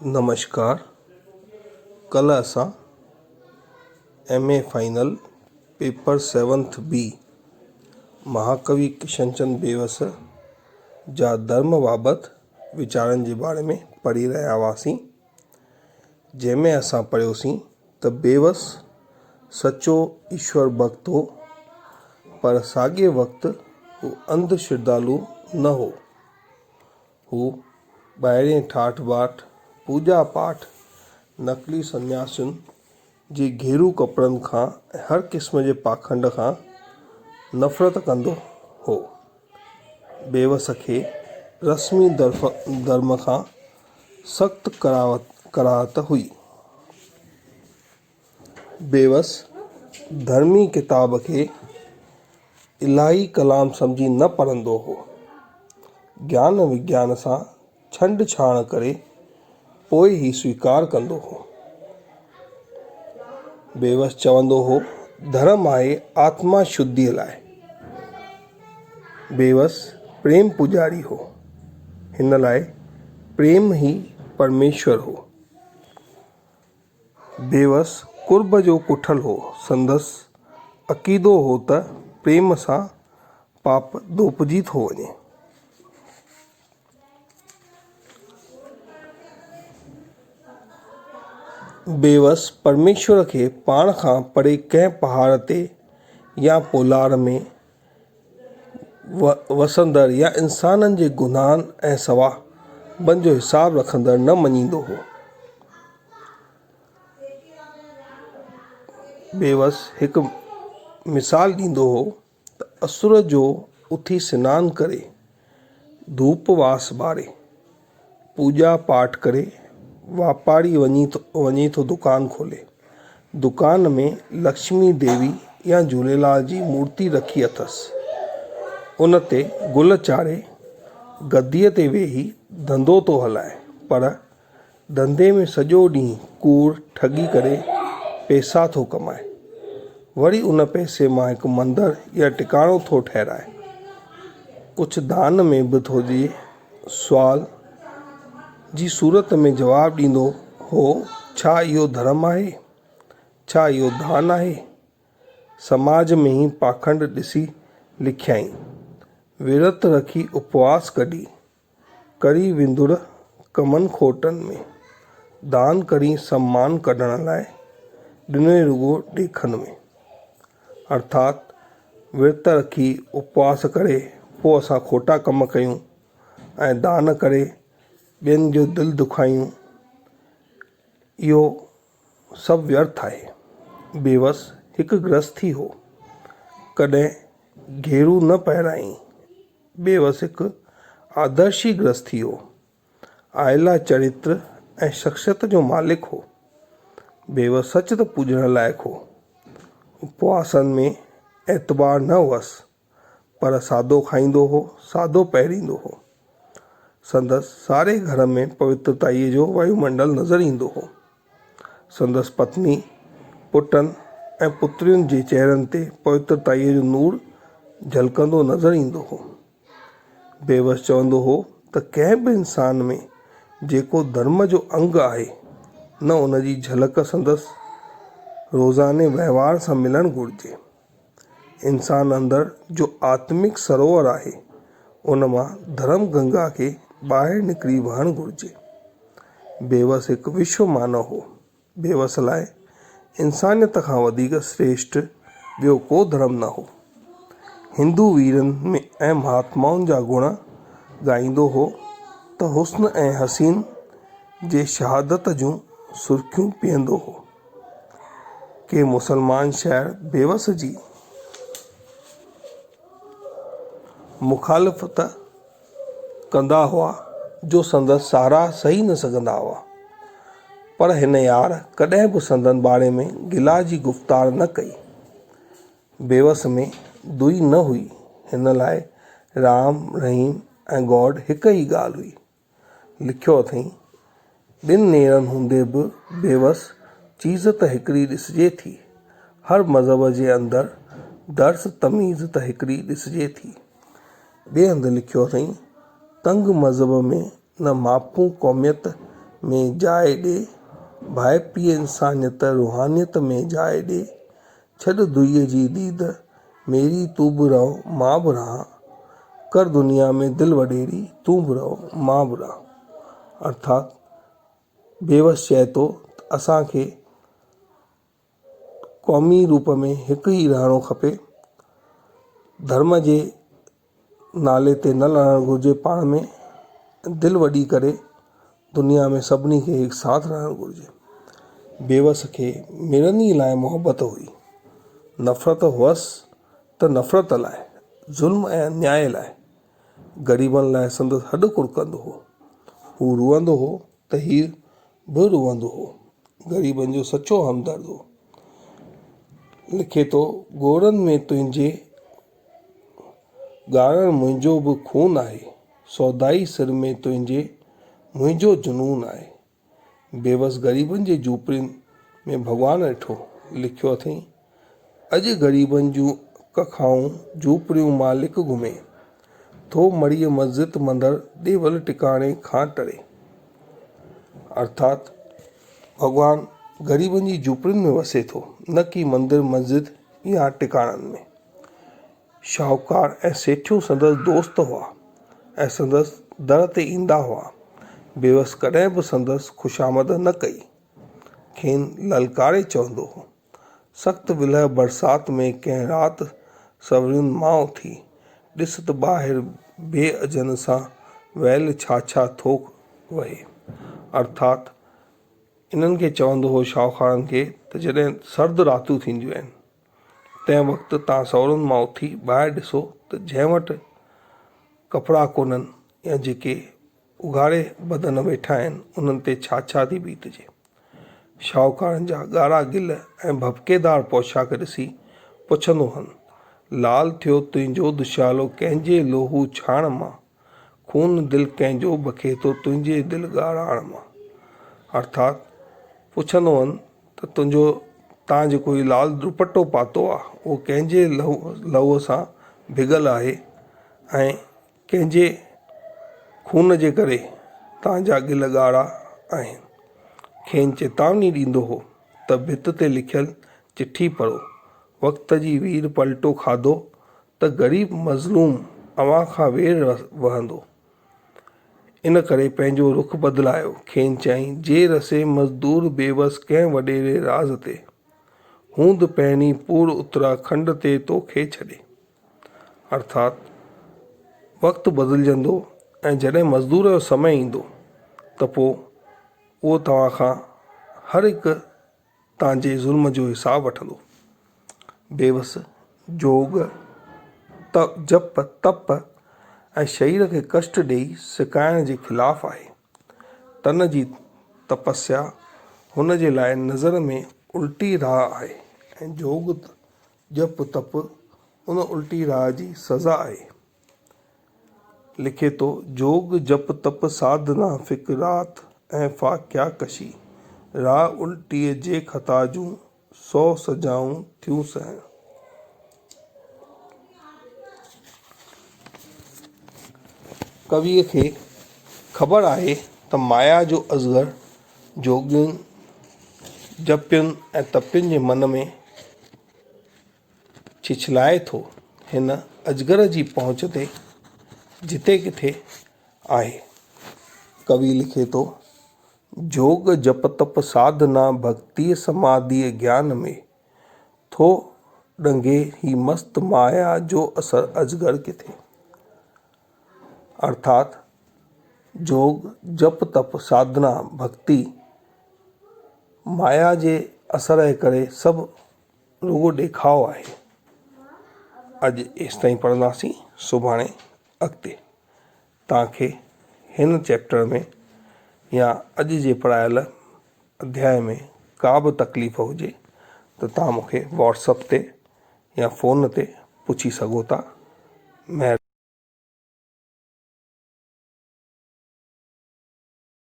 नमस्कार। कल असां MA final paper 7th B महाकवि किशनचंद बेवस जा धर्म बाबति वीचारनि जे बारे में पढ़ी रहिया हुआसीं, जंहिंमें असां पढ़ियोसीं त बेवस सचो ईश्वर भक्त हो, पर साॻिए वक़्तु हू अंध श्रद्धालु न हो। हू ॿाहिरें ठाठ बाट, पूजा पाठ, नकली सन्यासियुनि जे घेरू कपिड़नि खां ऐं हर क़िस्म जे पाखंड खां नफ़रत कंदो हो। बेवस खे रस्मी धर्म खां सख़्त कराहत हुई। बेवस धर्मी किताब खे इलाही कलाम सम्झी न पढ़ंदो हो। ज्ञान विज्ञान सां छंड छाण करे पोइ ई स्वीकार कंदो हो। बेवस चवंदो हो, धर्म आहे आत्मा शुद्धीअ लाइ। बेवस प्रेम पुजारी हो, हिन लाइ प्रेम ही परमेश्वर हो। बेवस कुर्ब जो कुठल हो, संदसि अक़ीदो हो त प्रेम सां पाप धोपिजी थो वञे। बेवस परमेश्वर खे पाण खां परे कंहिं पहाड़ ते या पोलार में वसंदड़ या इंसाननि जे गुनाहनि ऐं सवाबनि जो हिसाब रखंदड़ न मञींदो हो। बेवस हिकु मिसाल ॾींदो हो त असुर जो उथी सनानु करे, धूप वास ॿारे, पूजा पाठ करे वापारी वञे थो दुकान खोले। दुकान में लक्ष्मी देवी या झूलेलाल जी मूर्ति रखी अथसि, उन ते गुल चाढ़े गद्दीअ ते वेही धंधो थो हलाए, पर धंधे में सॼो ॾींहुं कूड़ ठगी करे पैसा थो कमाए। वरी उन पैसे मां हिकु मंदरु या टिकाणो थो ठहिराए। कुझु दान में बि थो ॾिए। सुवाल जी सूरत में जवाबु ॾींदो हो, छा इहो धर्म आहे? छा इहो दान आहे? समाज में ई पाखंड ॾिसी लिखियाई, विरत रखी उपवास करी विंदुर कमनि खोटनि में, दान करी सम्मान कढण लाइ ॾिनो रुगो ॾेखनि में। अर्थात विर्त रखी उपवास करे पोइ असां खोटा कम कयूं ऐं दान करे ॿियनि जो दिलि दुखायूं, इहो सभु व्यर्थ आहे। बेवस हिकु गृहस्थी हो, कॾहिं घेरू न पहिराई। बेवस हिकु आदर्शी गृहस्थी हो, आयला चरित्र ऐं शख़्सियत जो मालिक हो। बेवस सच त पूॼण लाइक़ु हो। उपवासनि में एतबार न हुअसि, पर सादो खाईंदो हो, सादो पहिरींदो हो। संदसि सारे घर में पवित्रताईअ जो वायुमंडल नज़र ईंदो हो। संदसि पत्नी, पुटनि ऐं पुत्रियुनि जे चेहरनि ते पवित्रताईअ जो नूर झलकंदो नज़र ईंदो हो। बेवस चवंदो हो त कंहिं बि इंसान में जेको धर्म जो अंग आहे, न उन जी झलक संदसि रोज़ाने वहिंवार सां मिलणु घुरिजे। इंसान अंदरि जो आत्मिक सरोवर आहे, उन मां धर्म गंगा खे ॿाहिरि निकिरी वहणु घुरिजे। बेवस हिकु विश्व मानव हो। बेवस लाइ इंसानियत खां वधीक श्रेष्ठ ॿियो को धर्म न हो। हिंदू वीरनि में ऐं महात्माउनि जा गुण ॻाईंदो हो त हुस्न ऐं हसीन जे शहादत जूं सुर्खियूं पीअंदो हो। के मुसलमान शाइर बेवस जी मुखालिफ़त कंदा हुआ, जो संदसि साराह सही न सघंदा हुआ, पर हिन यार कॾहिं बि संदनि बारे में गिला जी गुफ़्तार न कई। बेवस में दुई न हुई, हिन लाइ राम, रहीम ऐं गॉड हिकु ई ॻाल्हि हुई। लिखियो अथई, ॿिनि नेरनि हूंदे बि बेवस चीज़ त हिकिड़ी ॾिसिजे थी। हर मज़हब जे अंदरि दर्स तमीज़ त हिकिड़ी ॾिसिजे थी। ॿिए हंधि लिखियो अथई, तंग मज़हब में न मापू क़ौमियत में जाइ ॾे, भाई पीउ इंसानियत रूहानियत में जाइ ॾे, छॾ दुईअ जी दीद, मेरी तू बि रहो मां बि रहां, कर दुनिया में दिल वॾेरी, तूं बि रहो मां बि रहां। अर्थात बेवस चए थो त असांखे क़ौमी रूप में हिकु ई रहणो खपे, धर्म जे नाले ते न लड़णु घुरिजे पाण में, दिल वॾी करे दुनिया में सभिनी खे हिकु साथ रहणु घुरिजे। बेवस खे मिड़नी लाइ मोहबत हुई, नफ़रत हुअसि त नफ़रत लाइ, ज़ुल्म ऐं अन्याय लाइ, ग़रीबनि लाइ संदसि हॾु कुड़कंदो हो। हू रुअंदो हो त हीउ बि रुअंदो हो, ग़रीबनि जो सचो हमदर्द हो। लिखे थो, गोरनि में तुंहिंजे ॻारणु मुंहिंजो बि खून आहे, सौदाई सिर में तुंहिंजे मुंहिंजो जुनून आहे। बेवस ग़रीबनि जे झूपड़ियुनि में भॻवानु ॾिठो, लिखियो अथई, अॼु ग़रीबनि जूं कखाऊं झूपड़ियूं मालिक घुमे, थो मड़ीअ मस्जिद मंदरु ॾेवल टिकाणे खां टरे। अर्थात भॻवानु ग़रीबनि जी झूपड़ियुनि में वसे थो, न कि मंदिर मस्जिद या टिकाणनि में। शाहूकार ऐं सेठियूं संदसि दोस्त हुआ ऐं संदसि दर ते ईंदा हुआ। बेवस कॾहिं बि संदसि ख़ुशामद न कई, खेनि ललकारे चवंदो हो, सख़्त विलह बरसाति में कंहिं राति सवरियुनि मां उथी, ॾिस त ॿाहिरि बेअजनि सां वैल छा छा थो वहे। अर्थात इन्हनि खे चवंदो हो शाहूकारनि खे त जॾहिं सर्द रातियूं थींदियूं आहिनि, तंहिं वक़्तु तव्हां सवरनि मां उथी ॿाहिरि ॾिसो त जंहिं वटि कपिड़ा कोन्हनि या जेके उघाड़े बदन वेठा आहिनि, उन्हनि ते छा छा थी बीतजे। शाहूकारनि जा ॻाढ़ा गिल ऐं भभकेदार पौशाक ॾिसी पुछंदो हनि, लाल थियो तुंहिंजो दुशालो कंहिंजे लोहू छाण मां, खून दिलि कंहिंजो बखे थो तुंहिंजे दिलि ॻाराण मां। अर्थात पुछंदो हनि त तव्हां जेको ही लाल दुपट्टो पातो आहे, उहो कंहिंजे लहूअ सां भिगल आहे ऐं कंहिंजे खून जे करे तव्हांजा गिल ॻाढ़ा आहिनि। खेनि चेतावनी ॾींदो हो त भित ते लिखियल चिठी पढ़ो, वक़्त जी वीर पलटो खाधो त ग़रीब मज़लूम अव्हां खां वेर वहंदो। इन करे पंहिंजो रुख बदिलायो। खेनि चयईं, जे रसे मज़दूर बेवस कंहिं वॾेरे राज़ ते, हूंद पहिरीं पूर उत्तराखंड ते तोखे छॾे। अर्थात वक़्तु बदिलजंदो ऐं जॾहिं मज़दूर जो समय ईंदो त पोइ उहो तव्हां खां हर हिकु तव्हांजे ज़ुल्म जो हिसाबु वठंदो। बेवस जोग जप तप ऐं शरीर खे कष्ट ॾेई सिकाइण जे ख़िलाफ़ु आहे। तन जी तपस्या हुन जे लाइ नज़र में उल्टी राह आहे ऐं जोग जप तप उन उल्टी राह जी सज़ा आहे। लिखे थो, जोग जप तप साधना फ़िक्रात ऐं फ़ाक़िया कशी, राह उल्टीअ जे ख़ता जूं 100 सजाऊं थियूं सहन। कवीअ खे ख़बर आहे त माया जो अज़गर जोगियुनि जपियुनि ऐं तपियुनि जे मन में छिछलाए थो। हिन अजगर जी पहुच ते जिते किथे आहे। कवि लिखे थो, जोग जप तप साधना भक्ति समाधि ज्ञान में थो डंगे ही मस्त माया जो असर अजगर किथे। अर्थात जोग जप तप साधना भक्ति माया जे असर जे करे सभु रुगो ॾेखाव आहे। अॼु एसि ताईं पढ़ंदासीं, सुभाणे अॻिते। तव्हांखे हिन चैप्टर में या अॼु जे पढ़ायल अध्याय में का बि तकलीफ़ हुजे त तव्हां मूंखे व्हाट्सएप ते या फ़ोन ते पुछी सघो था।